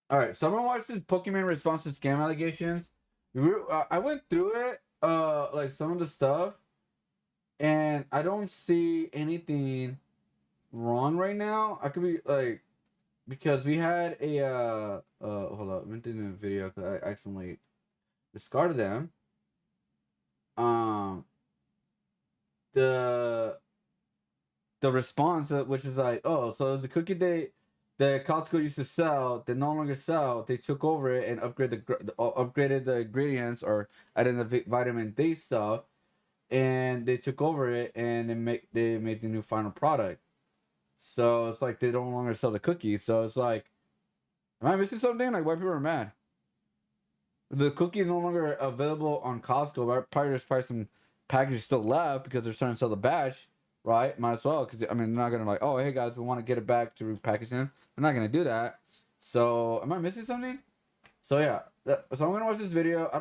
All right, someone watched this Pokimane response to scam allegations. I went through it, like some of the stuff, and I don't see anything wrong right now. I could be like, because we had a hold up, I went in a video because I accidentally discarded them. Um, the the response, which is like, oh, so it's a cookie that Costco used to sell, they no longer sell. They took over it and upgraded the ingredients or added the vitamin D stuff, and they took over it and they made the new final product. So it's like they don't longer sell the cookies. So it's like, am I missing something? Like, why people are mad? The cookie is no longer available on Costco. But probably there's probably some packages still left because they're starting to sell the batch, right? Might as well, because I mean, they're not gonna like, oh, hey guys, we want to get it back to repackage them. They're not gonna do that. So, am I missing something? So yeah, so I'm gonna watch this video. I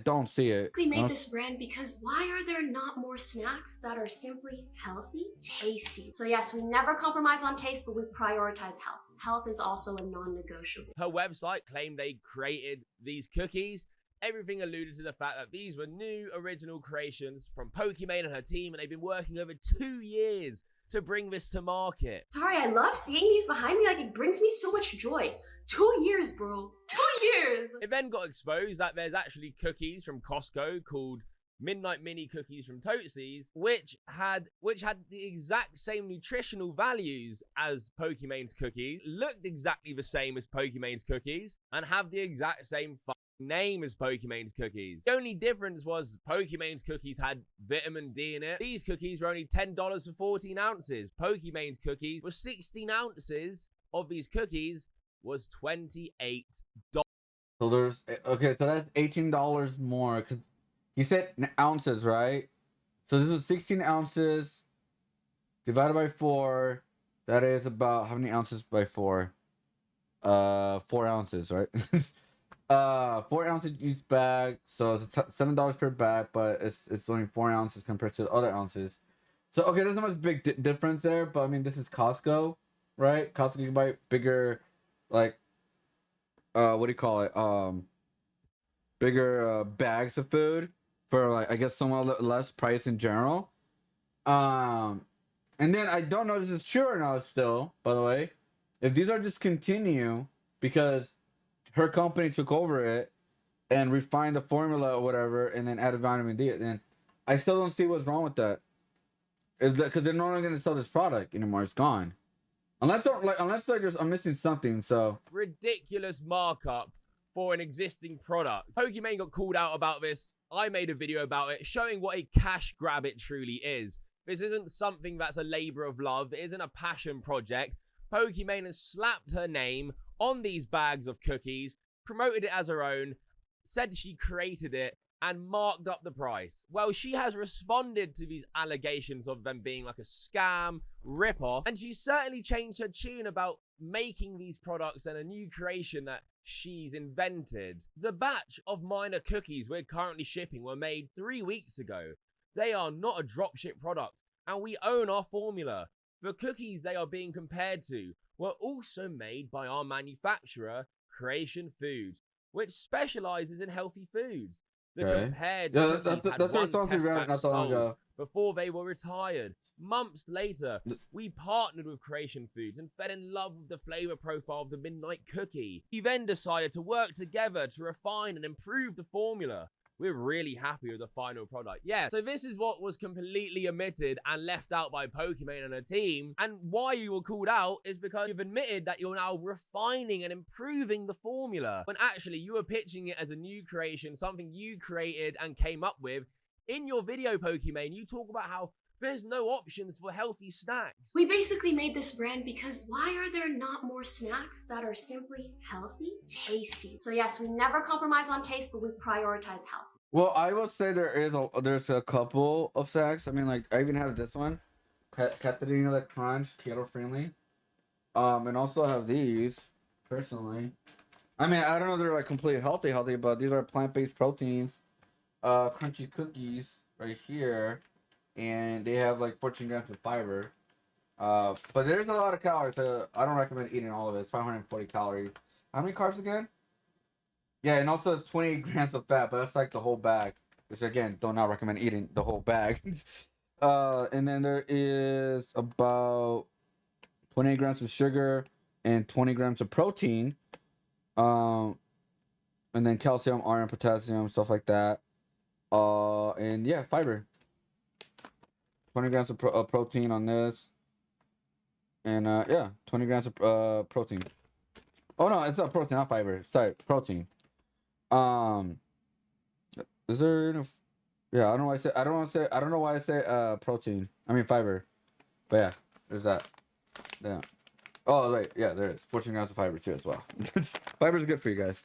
don't see it. They made this brand because why are there not more snacks that are simply healthy, tasty? So yes, we never compromise on taste, but we prioritize health. Health is also a non-negotiable. Her website claimed they created these cookies. Everything alluded to the fact that these were new original creations from Pokimane and her team, and they've been working over 2 years to bring this to market. Sorry, I love seeing these behind me. Like, it brings me so much joy. 2 years, bro. 2 years! It then got exposed that there's actually cookies from Costco called Midnight Mini Cookies from Tootsie's, which had the exact same nutritional values as Pokimane's cookies, looked exactly the same as Pokimane's cookies, and have the exact same name as Pokimane's cookies. The only difference was Pokimane's cookies had vitamin D in it. These cookies were only $10 for 14 ounces. Pokimane's cookies were 16 ounces of these cookies was $28. So there's okay, so that's $18 more. Cause he said ounces, right? So this is 16 ounces divided by 4. That is about how many ounces by 4? 4 ounces, right? 4 ounces each bag, so it's $7 per bag, but it's only 4 ounces compared to the other ounces. So okay, there's not much big difference there, but I mean this is Costco, right? Costco you can buy bigger, like what do you call it? Bigger bags of food for like I guess somewhat less price in general. Um, and then I don't know if this is true or not. Still, by the way, if these are discontinued because her company took over it and refined the formula or whatever, and then added vitamin D, then I still don't see what's wrong with that. Is that because they're no longer going to sell this product anymore? It's gone. Unless they're just I'm missing something. So ridiculous markup for an existing product. Pokimane got called out about this. I made a video about it, showing what a cash grab it truly is. This isn't something that's a labor of love. It isn't a passion project. Pokimane has slapped her name on these bags of cookies, promoted it as her own, said she created it, and marked up the price. Well, she has responded to these allegations of them being like a scam, rip-off, and she certainly changed her tune about making these products and a new creation that she's invented. The batch of myna cookies we're currently shipping were made 3 weeks ago. They are not a dropship product, and we own our formula. The cookies they are being compared to were also made by our manufacturer, Creation Foods, which specializes in healthy foods. The okay, compared yeah, cookies had that's our one song we test ran batch not so long sold ago. before they were retired. Months later, we partnered with Creation Foods and fell in love with the flavor profile of the Midnight Cookie. We then decided to work together to refine and improve the formula. We're really happy with the final product. Yeah, so this is what was completely omitted and left out by Pokimane and her team. And why you were called out is because you've admitted that you're now refining and improving the formula, when actually you were pitching it as a new creation, something you created and came up with. In your video, Pokimane, you talk about how there's no options for healthy snacks. We basically made this brand because why are there not more snacks that are simply healthy, tasty? So yes, we never compromise on taste, but we prioritize health. Well, I will say there's a couple of snacks. I mean, like I even have this one, Catarina Crunch, keto friendly. And also I have these personally. I mean, I don't know if they're like completely healthy, but these are plant-based proteins. Crunchy cookies right here, and they have like 14 grams of fiber. But there's a lot of calories, so I don't recommend eating all of it. It's 540 calories. How many carbs again? Yeah, and also it's 28 grams of fat, but that's like the whole bag, which again, do not recommend eating the whole bag. And then there is about 28 grams of sugar and 20 grams of protein. And then calcium, iron, potassium, stuff like that. And yeah, fiber. 20 grams of protein on this. And yeah, 20 grams of protein. Oh no, it's not protein, not fiber. Sorry, protein. Is there enough? Yeah, I don't know why I say. I don't want to say. I don't know why I say protein. I mean fiber. But yeah, there's that. Yeah. Oh wait, yeah, there is 14 grams of fiber too as well. Fiber's good for you guys.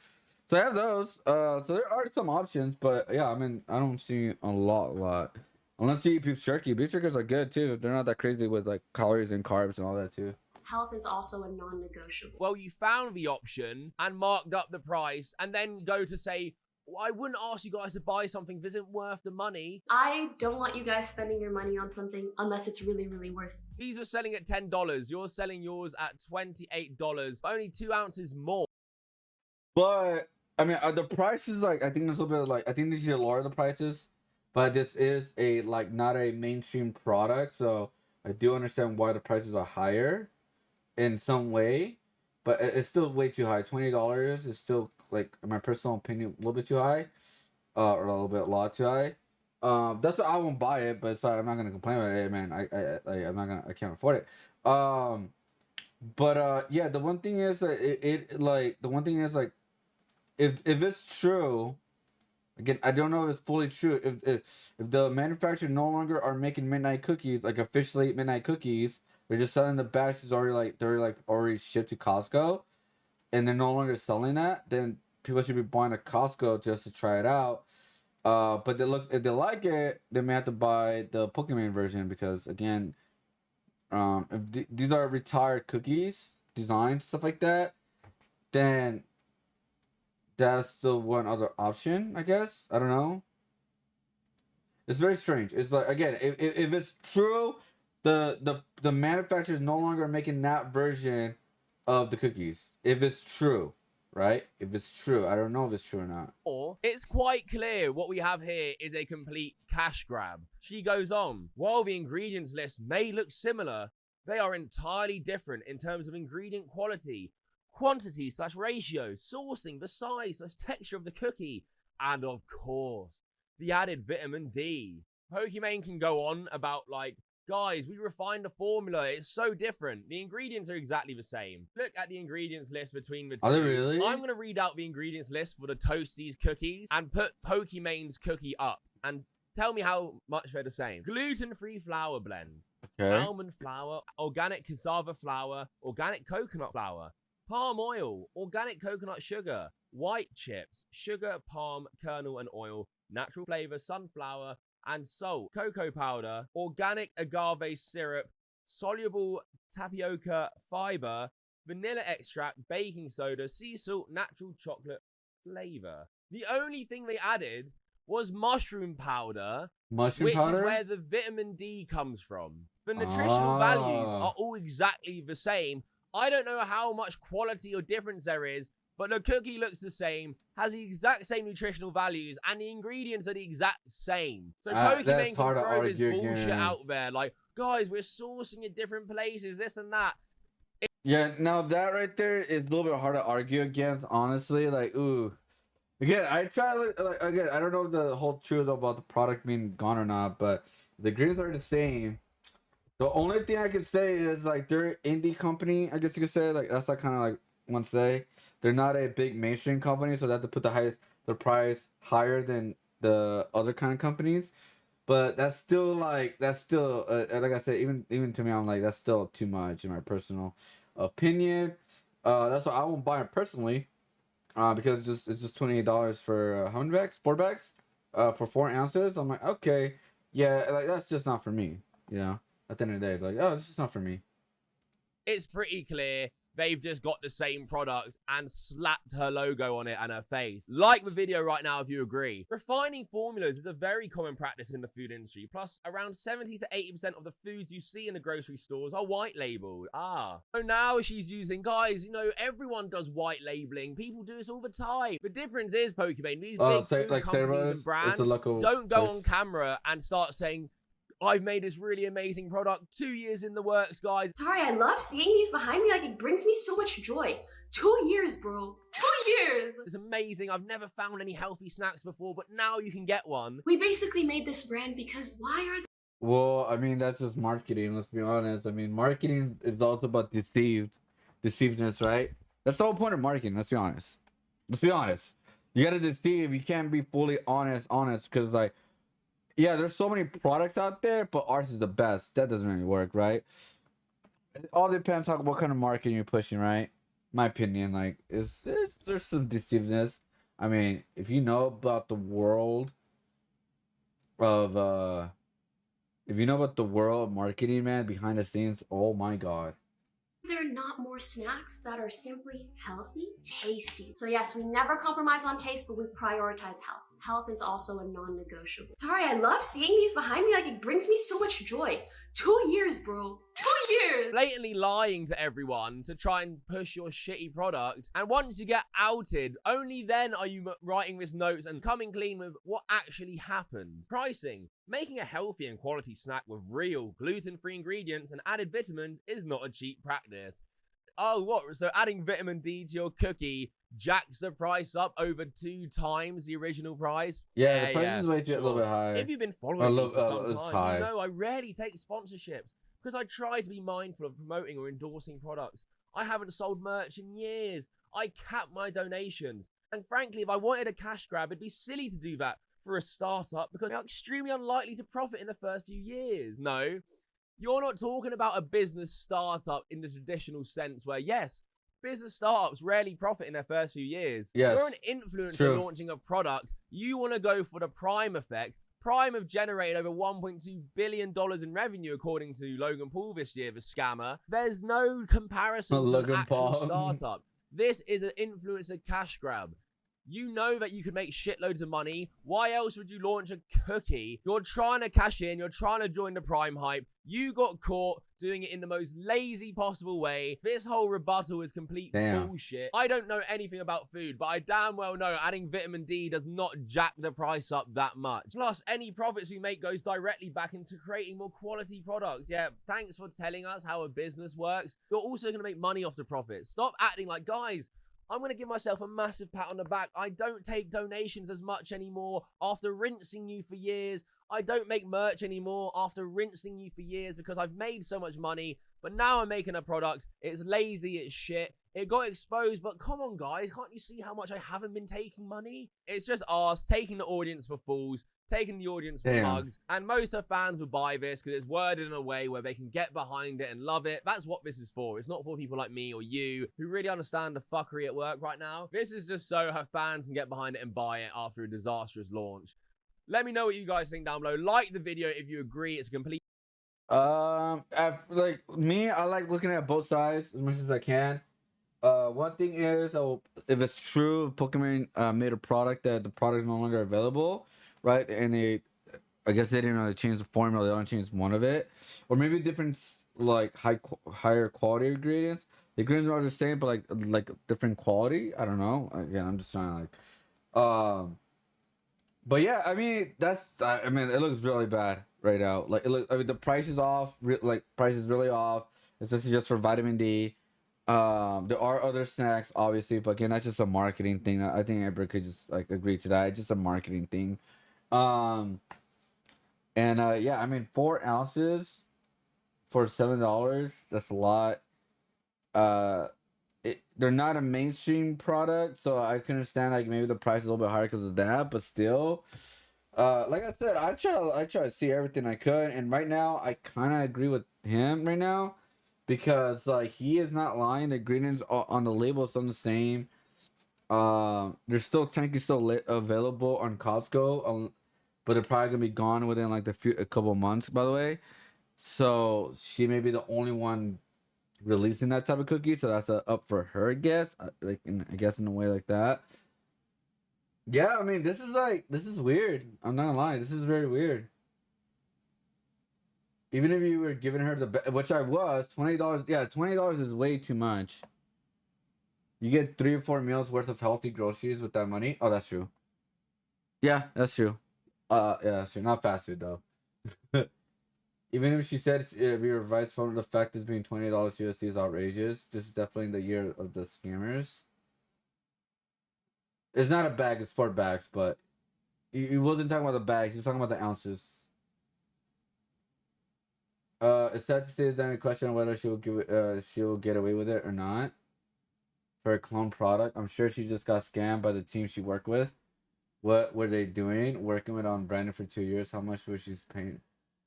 So I have those. So there are some options, but yeah, I mean I don't see a lot. Unless you eat beef jerky. Beef jerkies are good too. They're not that crazy with like calories and carbs and all that too. Health is also a non-negotiable. Well, you found the option and marked up the price and then go to say, well, I wouldn't ask you guys to buy something if it isn't worth the money. I don't want you guys spending your money on something unless it's really, really worth it. These are selling at $10. You're selling yours at $28, but only 2 ounces more. But I mean, the price is like I think there's a little bit like I think they should lower the prices, but this is a like not a mainstream product, so I do understand why the prices are higher, in some way, but it's still way too high. $20 is still like, in my personal opinion, a little bit too high, or a lot too high. That's why I won't buy it, but sorry, I'm not gonna complain about it. Hey, man, I can't afford it. But yeah, the one thing is that if it's true, again, I don't know if it's fully true. If the manufacturer no longer are making midnight cookies, like officially midnight cookies, they're just selling the batches already shipped to Costco, and they're no longer selling that, then people should be buying at Costco just to try it out. But if they like it, they may have to buy the Pokimane version because again, if these are retired cookies, designs, stuff like that, then that's the one other option, I guess. I don't know. It's very strange. It's like again, if it's true, the manufacturer is no longer making that version of the cookies. If it's true, right? If it's true, I don't know if it's true or not. Or it's quite clear what we have here is a complete cash grab. She goes on, while the ingredients list may look similar, they are entirely different in terms of ingredient quality, quantity / ratio, sourcing, the size / texture of the cookie, and of course, the added vitamin D. Pokimane can go on about like, guys, we refined the formula. It's so different. The ingredients are exactly the same. Look at the ingredients list between the two. Are they really? I'm going to read out the ingredients list for the Toasties cookies and put Pokimane's cookie up and tell me how much they're the same. Gluten-free flour blends. Okay. Almond flour, organic cassava flour, organic coconut flour, palm oil, organic coconut sugar, white chips, sugar, palm, kernel and oil, natural flavor, sunflower, and salt, cocoa powder, organic agave syrup, soluble tapioca fiber, vanilla extract, baking soda, sea salt, natural chocolate flavor. The only thing they added was mushroom powder, which is where the vitamin D comes from. The nutritional values are all exactly the same. I don't know how much quality or difference there is, but the cookie looks the same, has the exact same nutritional values, and the ingredients are the exact same. So Pokimane can throw this bullshit out there, like, guys, we're sourcing in different places, this and that. Yeah, now that right there is a little bit hard to argue against, honestly. Like, ooh. Again, I don't know the whole truth about the product being gone or not, but the ingredients are the same. The only thing I could say is, like, they're an indie company, I guess you could say. Like, that's like kind of like one say. They're not a big mainstream company, so they have to put the price higher than the other kind of companies. But that's still like I said, even to me, I'm like, that's still too much in my personal opinion. That's why I won't buy it personally. Because it's just $28 for how many bags? 4 bags? For 4 ounces. I'm like, okay, yeah, like that's just not for me. You know, at the end of the day, like, oh, it's just not for me. It's pretty clear they've just got the same product and slapped her logo on it and her face. Like the video right now if you agree. Refining formulas is a very common practice in the food industry. Plus, around 70 to 80% of the foods you see in the grocery stores are white labeled. So now she's using, guys, you know, everyone does white labeling. People do this all the time. The difference is, Pokimane, these big food like companies and brands don't go on camera and start saying, I've made this really amazing product 2 years in the works, guys. Sorry, I love seeing these behind me. Like, it brings me so much joy. 2 years, bro. 2 years. It's amazing. I've never found any healthy snacks before, but now you can get one. We basically made this brand because why are Well, I mean, that's just marketing. Let's be honest. I mean, marketing is also about deceivedness, right? That's the whole point of marketing. Let's be honest. Let's be honest. You gotta deceive. You can't be fully honest, because like, yeah, there's so many products out there, but ours is the best. That doesn't really work, right? It all depends on what kind of marketing you're pushing, right? My opinion, like, there's some deceivedness. I mean, if you know about the world of if you know about the world of marketing, man, behind the scenes, oh my god. there not more snacks that are simply healthy, tasty? So yes, we never compromise on taste, but we prioritize health. Health is also a non-negotiable. Sorry, I love seeing these behind me. Like, it brings me so much joy. 2 years, bro. 2 years. Blatantly lying to everyone to try and push your shitty product. And once you get outed, only then are you writing this notes and coming clean with what actually happened. Pricing. Making a healthy and quality snack with real gluten-free ingredients and added vitamins is not a cheap practice. Oh, what? So adding vitamin D to your cookie jacks the price up over 2 times the original price? Yeah, the price is way too a little bit high. If you've been following me for some time, you know I rarely take sponsorships because I try to be mindful of promoting or endorsing products. I haven't sold merch in years. I cap my donations. And frankly, if I wanted a cash grab, it'd be silly to do that for a startup because they're extremely unlikely to profit in the first few years. No. You're not talking about a business startup in the traditional sense where, yes, business startups rarely profit in their first few years. Yes. You're an influencer launching a product. You want to go for the Prime effect. Prime have generated over $1.2 billion in revenue, according to Logan Paul this year, the scammer. There's no comparison to an actual startup. This is an influencer cash grab. You know that you could make shitloads of money. Why else would you launch a cookie? You're trying to cash in. You're trying to join the Prime hype. You got caught doing it in the most lazy possible way. This whole rebuttal is complete bullshit. I don't know anything about food, but I damn well know adding vitamin D does not jack the price up that much. Plus, any profits we make goes directly back into creating more quality products. Yeah, thanks for telling us how a business works. You're also going to make money off the profits. Stop acting like, guys, I'm going to give myself a massive pat on the back. I don't take donations as much anymore after rinsing you for years. I don't make merch anymore after rinsing you for years because I've made so much money. But now I'm making a product. It's lazy, it's shit. It got exposed, but come on, guys. Can't you see how much I haven't been taking money? It's just us taking the audience for fools, taking the audience for mugs. And most of fans will buy this because it's worded in a way where they can get behind it and love it. That's what this is for. It's not for people like me or you who really understand the fuckery at work right now. This is just so her fans can get behind it and buy it after a disastrous launch. Let me know what you guys think down below. Like the video if you agree. It's a complete... like me, I like looking at both sides as much as I can. One thing is, if it's true, Pokimane made a product that the product is no longer available, right? And I guess they didn't really change the formula. They only changed one of it, or maybe different, like higher quality ingredients. The ingredients are the same, but like different quality. I don't know. Again, I'm just trying to but yeah, I mean I mean it looks really bad right now. Like I mean the price is off. Price is really off. Especially just for vitamin D. There are other snacks, obviously, but again, that's just a marketing thing. I think everybody could just agree to that. It's just a marketing thing. Yeah, I mean 4 ounces for $7. That's a lot. They're not a mainstream product, so I can understand like maybe the price is a little bit higher because of that, but still, like I said, I try to see everything I could, and right now I kind of agree with him right now. Because like he is not lying, the ingredients on the label is still the same. They're still technically still available on Costco, but they're probably gonna be gone within like a couple months. By the way, so she may be the only one releasing that type of cookie, so that's a up for her, I guess. I guess in a way like that. Yeah, I mean, this is weird. I'm not gonna lie, this is very weird. Even if you were giving her which I was, $20. Yeah, $20 is way too much. You get 3 or 4 meals worth of healthy groceries with that money. Oh, that's true. Yeah, that's true. Yeah, that's true. Not fast food though. Even if she said we revised from the fact as being $20 USD is outrageous, this is definitely the year of the scammers. It's not a bag; it's 4 bags. But he wasn't talking about the bags. He was talking about the ounces. It's sad to say is there any question on whether she will get away with it or not for a clone product. I'm sure she just got scammed by the team she worked with. What were they doing? Working with Brandon for 2 years. How much was she paying?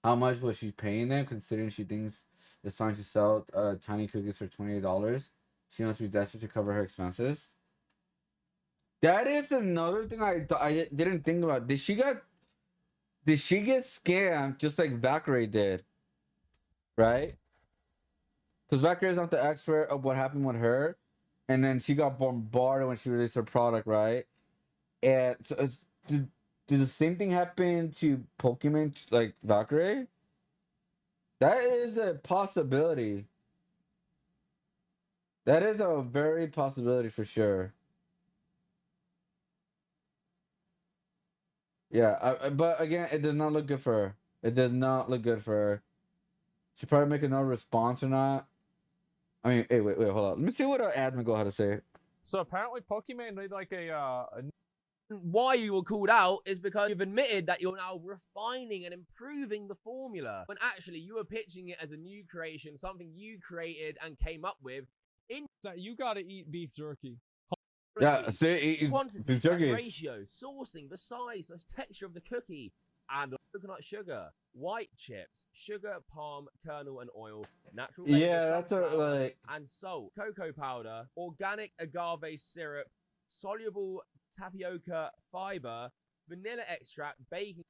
How much was she paying them? Considering she thinks it's fine to sell tiny cookies for $28, she must be desperate to cover her expenses. That is another thing I didn't think about. Did she get scammed just like Valkyrie did? Right? Because Valkyrie is not the expert of what happened with her, and then she got bombarded when she released her product, right? And so did the same thing happen to Pokimane like Valkyrie? That is a possibility. That is a very possibility for sure. Yeah, but again, it does not look good for her. It does not look good for her. She probably make another response or not. I mean, hey, wait, hold on. Let me see what admin go had to say. So apparently, Pokimane made like a why you were called out is because you've admitted that you're now refining and improving the formula, when actually you were pitching it as a new creation, something you created and came up with. You gotta eat beef jerky. Yeah, see, quantity, beef jerky. ratio, sourcing, the size, the texture of the cookie, and coconut sugar, white chips, sugar, palm kernel, and oil, natural flavor, that's like, and salt, cocoa powder, organic agave syrup, soluble tapioca fiber, vanilla extract, baking.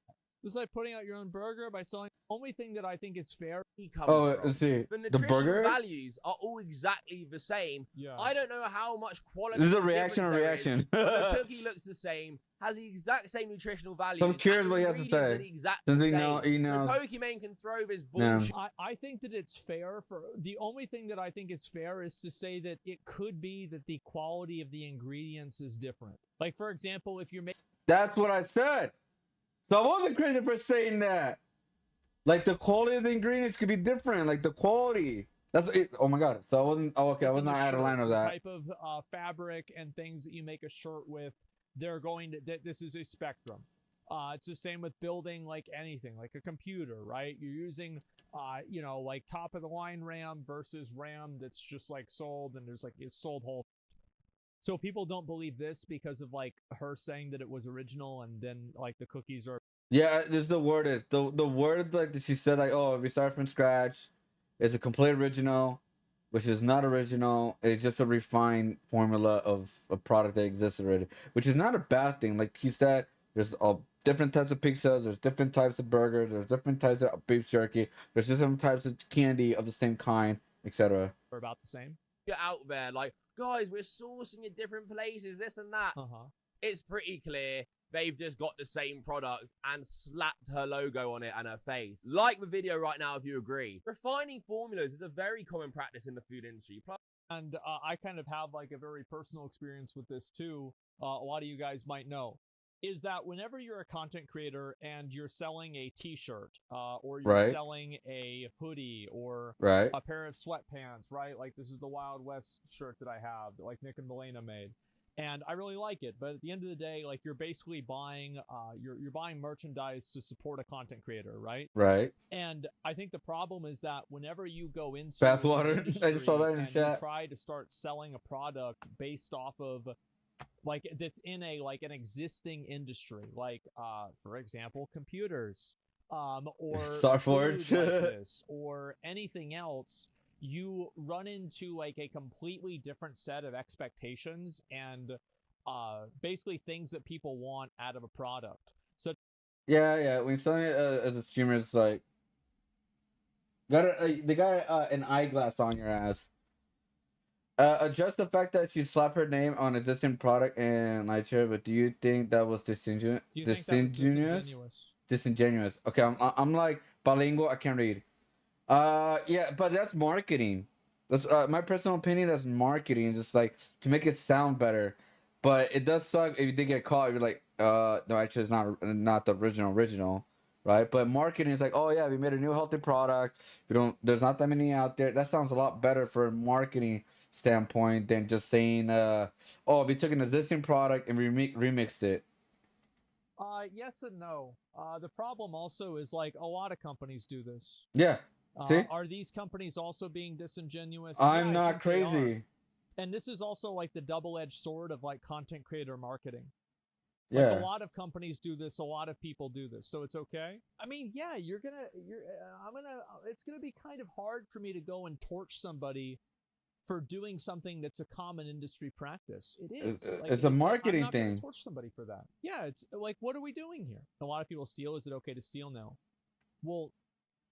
It's like putting out your own burger by selling. The only thing that I think is fair. Let's see. The burger values are all exactly the same. Yeah. I don't know how much quality. This is a reaction or reaction. The cookie looks the same, has the exact same nutritional values. I'm curious what he has to say. Does he know? He knows. So Pokimane can throw this bullshit. I think that it's fair for the only thing that I think is fair is to say that it could be that the quality of the ingredients is different. Like for example, if you're making. That's what I said. So I wasn't crazy for saying that. Like the quality of the ingredients could be different. Like the quality. That's it. Oh my god. So I wasn't. Oh, okay. I was not out of line of that. Type of fabric and things that you make a shirt with. They're going to. This is a spectrum. It's the same with building like anything, like a computer, right? You're using, like top of the line RAM versus RAM that's just like sold and there's like it's sold whole. So people don't believe this because of like her saying that it was original and then like the cookies are. Yeah, this is the word. The word like that she said like, oh, if we start from scratch, it's a complete original, which is not original. It's just a refined formula of a product that exists already, which is not a bad thing. Like he said, there's different types of pizzas, there's different types of burgers, there's different types of beef jerky, there's different types of candy of the same kind, etc. Are about the same. Get out there, like guys, we're sourcing in different places, this and that. It's pretty clear they've just got the same product and slapped her logo on it and her face. Like the video right now if you agree. Refining formulas is a very common practice in the food industry. And I kind of have like a very personal experience with this too. A lot of you guys might know. Is that whenever you're a content creator and you're selling a t-shirt or you're selling a hoodie or a pair of sweatpants, right? Like this is the Wild West shirt that I have that like Nick and Milena made. And I really like it, but at the end of the day, like you're basically buying, you're buying merchandise to support a content creator, right? Right. And I think the problem is that whenever you go into Bathwater, I just saw that in the chat. You try to start selling a product based off of, like that's in a like an existing industry, like for example, computers, or Starforge, like this, or anything else. You run into like a completely different set of expectations and basically things that people want out of a product. So yeah, when you're selling it as a streamer, it's like they got an eyeglass on your ass. Address the fact that she slapped her name on existing product and like share, but do you think that was disingenuous? Do you think that was disingenuous? Disingenuous. Okay, I'm like bilingual. I can't read. Yeah, but that's marketing. That's my personal opinion. That's marketing, just like to make it sound better. But it does suck if you did get caught. You're like, no, actually, it's not the original, right? But marketing is like, oh yeah, we made a new healthy product. We don't. There's not that many out there. That sounds a lot better for a marketing standpoint than just saying, oh, we took an existing product and remixed it. Yes and no. The problem also is like a lot of companies do this. Yeah. See, Are these companies also being disingenuous? I'm Yeah, I not think they are. crazy. And this is also like the double-edged sword of like content creator marketing. Like Yeah. a lot of companies do this, a lot of people do this, so it's okay. I mean, yeah, it's gonna be kind of hard for me to go and torch somebody for doing something that's a common industry practice. It is. It's a I'm marketing not gonna thing. torch somebody for that. Yeah, it's like, what are we doing here? A lot of people steal. Is it okay to steal now? Well,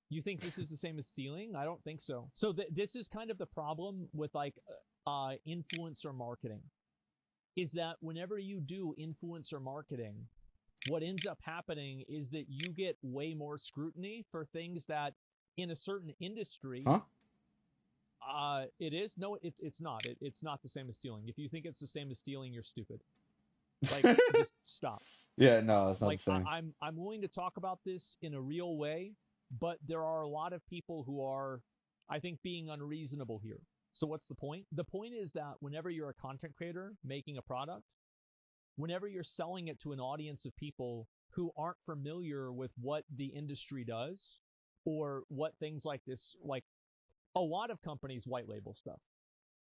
you think this is the same as stealing? I don't think so. So this is kind of the problem with like influencer marketing, is that whenever you do influencer marketing, what ends up happening is that you get way more scrutiny for things that in a certain industry. Huh? It is no, it's not. It's not the same as stealing. If you think it's the same as stealing, you're stupid. Like, just stop. Yeah, no, it's not Like, the same. I'm willing to talk about this in a real way, but there are a lot of people who are, I think, being unreasonable here. So what's the point? The point is that whenever you're a content creator making a product, whenever you're selling it to an audience of people who aren't familiar with what the industry does or what things like this, like a lot of companies white label stuff.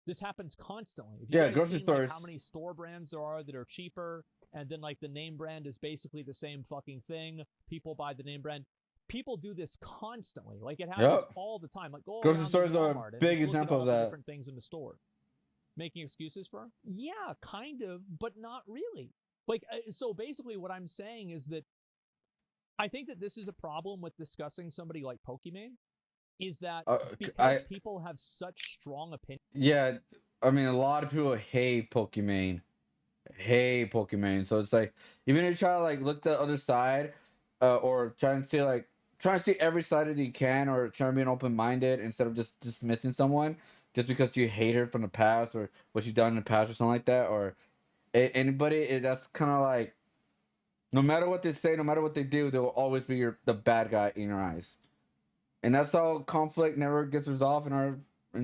This happens constantly. If you Yeah, guys grocery seen, stores. like, how many store brands there are that are cheaper, and then like the name brand is basically the same fucking thing. People buy the name brand. People do this constantly. Like, it happens Yep. all the time. Like, go Grocery around stores the are a Walmart and big just look at example all of the that. different things in the store. Making excuses for? Yeah, kind of, but not really. Like, so basically what I'm saying is that I think that this is a problem with discussing somebody like Pokimane, is that because people have such strong opinions. Yeah, I mean, a lot of people hate Pokimane. So it's like, even if you try to like look the other side, or try and see like try and see every side that you can, or try and be an open minded instead of just dismissing someone just because you hate her from the past or what she's done in the past or something like that, or anybody. That's kind of like, no matter what they say, no matter what they do, they will always be the bad guy in your eyes, and that's how conflict never gets resolved in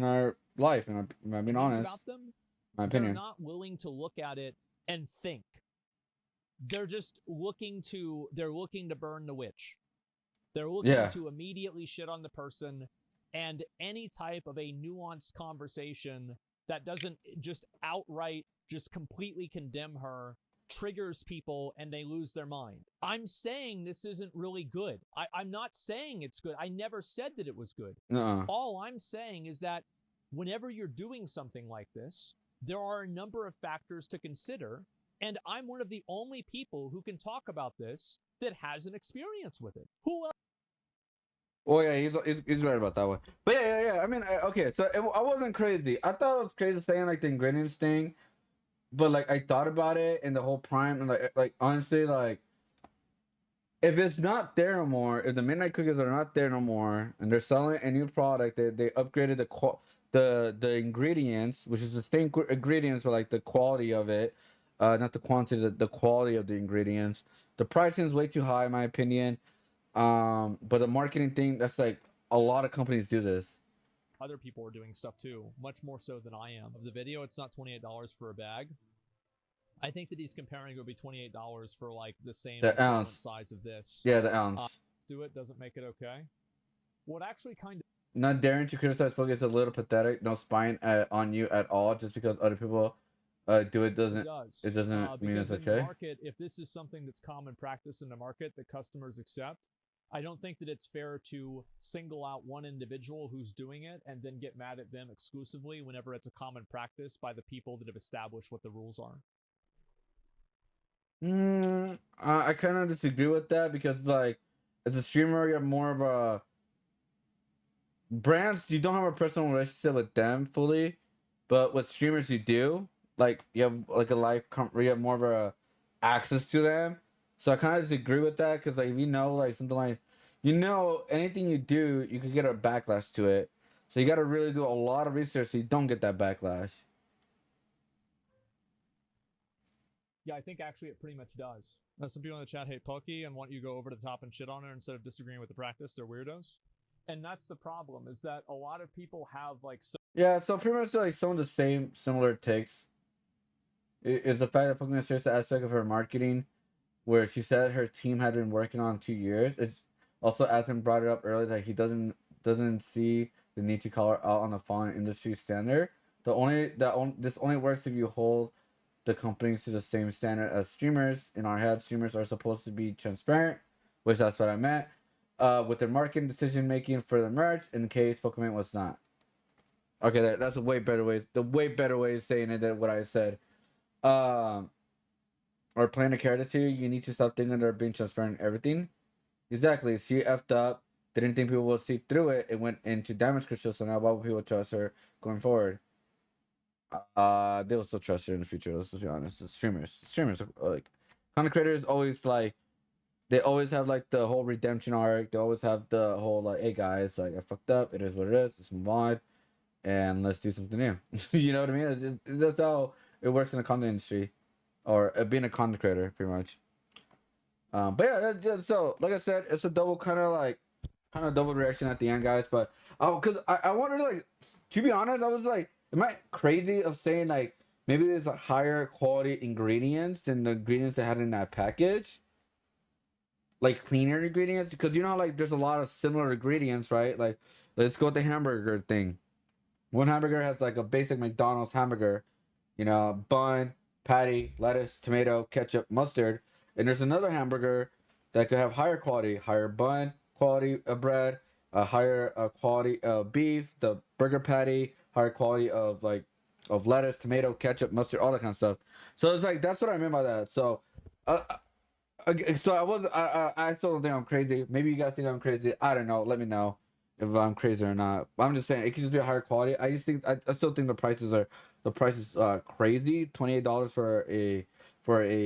our life. And I'm being honest, about them, my they're opinion. not willing to look at it and think. They're just looking to burn the witch. They're looking to immediately shit on the person, and any type of a nuanced conversation that doesn't just outright just completely condemn her triggers people and they lose their mind. I'm saying this isn't really good. I'm not saying it's good. I never said that it was good. All I'm saying is that whenever you're doing something like this, there are a number of factors to consider, and I'm one of the only people who can talk about this that has an experience with it. Who else? Oh yeah, he's right about that one. But yeah. I mean, okay, so I wasn't crazy. I thought it was crazy saying like the ingredients thing, but like I thought about it and the whole prime, and like honestly, like if it's not there no more, if the midnight cookies are not there no more, and they're selling a new product, they upgraded the ingredients, which is the same ingredients, but like the quality of it, not the quantity, the quality of the ingredients. The pricing is way too high, in my opinion. But the marketing thing, that's like a lot of companies do this. Other people are doing stuff too, much more so than I am. Of the video, it's not $28 for a bag. I think that he's comparing it would be $28 for like the same ounce size of this. Yeah, the ounce. Do it doesn't make it okay. What actually kind of not daring to criticize Pokemon is a little pathetic. No spine on you at all, just because other people do it doesn't. It doesn't mean it's okay. In the market, if this is something that's common practice in the market that customers accept, I don't think that it's fair to single out one individual who's doing it and then get mad at them exclusively whenever it's a common practice by the people that have established what the rules are. I kind of disagree with that, because like as a streamer, you have more of a brands. You don't have a personal relationship with them fully, But with streamers, you do like you have like a you have more of a access to them. So I kind of disagree with that because like if you know like something like anything you do, you could get a backlash to it. So you got to really do a lot of research so you don't get that backlash. Yeah, I think actually it pretty much does. Some people in the chat hate Pokey and want you to go over the top and shit on her instead of disagreeing with the practice. They're weirdos. And that's the problem, is that a lot of people have like yeah, so pretty much like some of the similar takes is the fact that Pokimane shares the aspect of her marketing where she said her team had been working on 2 years. It's also Aspen brought it up earlier that he doesn't see the need to call her out on the falling industry standard. This only works if you hold the companies to the same standard as streamers. In our head, streamers are supposed to be transparent, which that's what I meant. With their marketing decision making for the merch, in case Pokimane was not. Okay, that's a way better way. The way better way of saying it than what I said. Or playing a character to you, you need to stop thinking they're being transparent in everything. Exactly. She effed up. Didn't think people would see through it. It went into damage control. So now why would people trust her going forward? They will still trust her in the future. Let's just be honest. The streamers are, like content creators always like they always have like the whole redemption arc. They always have the whole like, hey guys, like I fucked up. It is what it is. Let's move on, and let's do something new. You know what I mean? That's how it works in the content industry, or being a content creator, pretty much. But yeah, that's just, so like I said, it's a kind of double reaction at the end, guys. But because I wanted to like, to be honest, I was like, am I crazy of saying like maybe there's a higher quality ingredients than the ingredients they had in that package, like cleaner ingredients? Because you know, like there's a lot of similar ingredients, right? Like let's go with the hamburger thing. One hamburger has like a basic McDonald's hamburger, you know, bun, patty, lettuce, tomato, ketchup, mustard. And there's another hamburger that could have higher quality, higher bun quality of bread, a higher quality of beef, the burger patty, higher quality of lettuce, tomato, ketchup, mustard, all that kind of stuff. So it's like that's what I meant by that. So, so I still don't think I'm crazy. Maybe you guys think I'm crazy. I don't know. Let me know if I'm crazy or not. I'm just saying it could just be a higher quality. I still think the prices crazy. $28 for a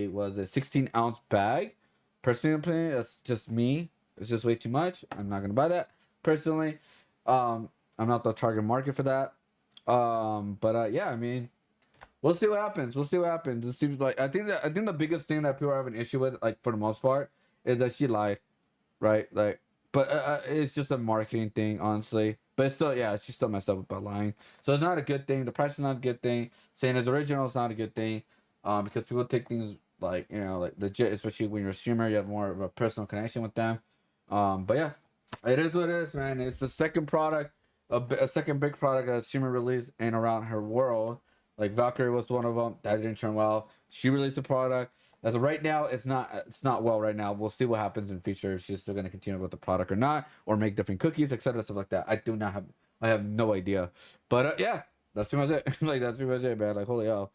was a 16-ounce bag. Personally, that's just me. It's just way too much. I'm not gonna buy that. Personally, I'm not the target market for that. But yeah, I mean, we'll see what happens. It seems like I think the biggest thing that people have an issue with, like for the most part, is that she lied, right? Like, but it's just a marketing thing, honestly. But it's still, yeah, she still messed up by lying. So it's not a good thing. The price is not a good thing. Saying it's original is not a good thing. Because people take things like, you know, like legit, especially when you're a streamer, you have more of a personal connection with them. But yeah, it is what it is, man. It's the second product, a second big product that a streamer released in around her world. Like Valkyrie was one of them. That didn't turn well. She released a product. As of right now, it's not well right now. We'll see what happens in future. If she's still gonna continue with the product or not, or make different cookies, etc., stuff like that. I have no idea. But yeah, that's pretty much it. Like that's pretty much it, man. Like holy hell.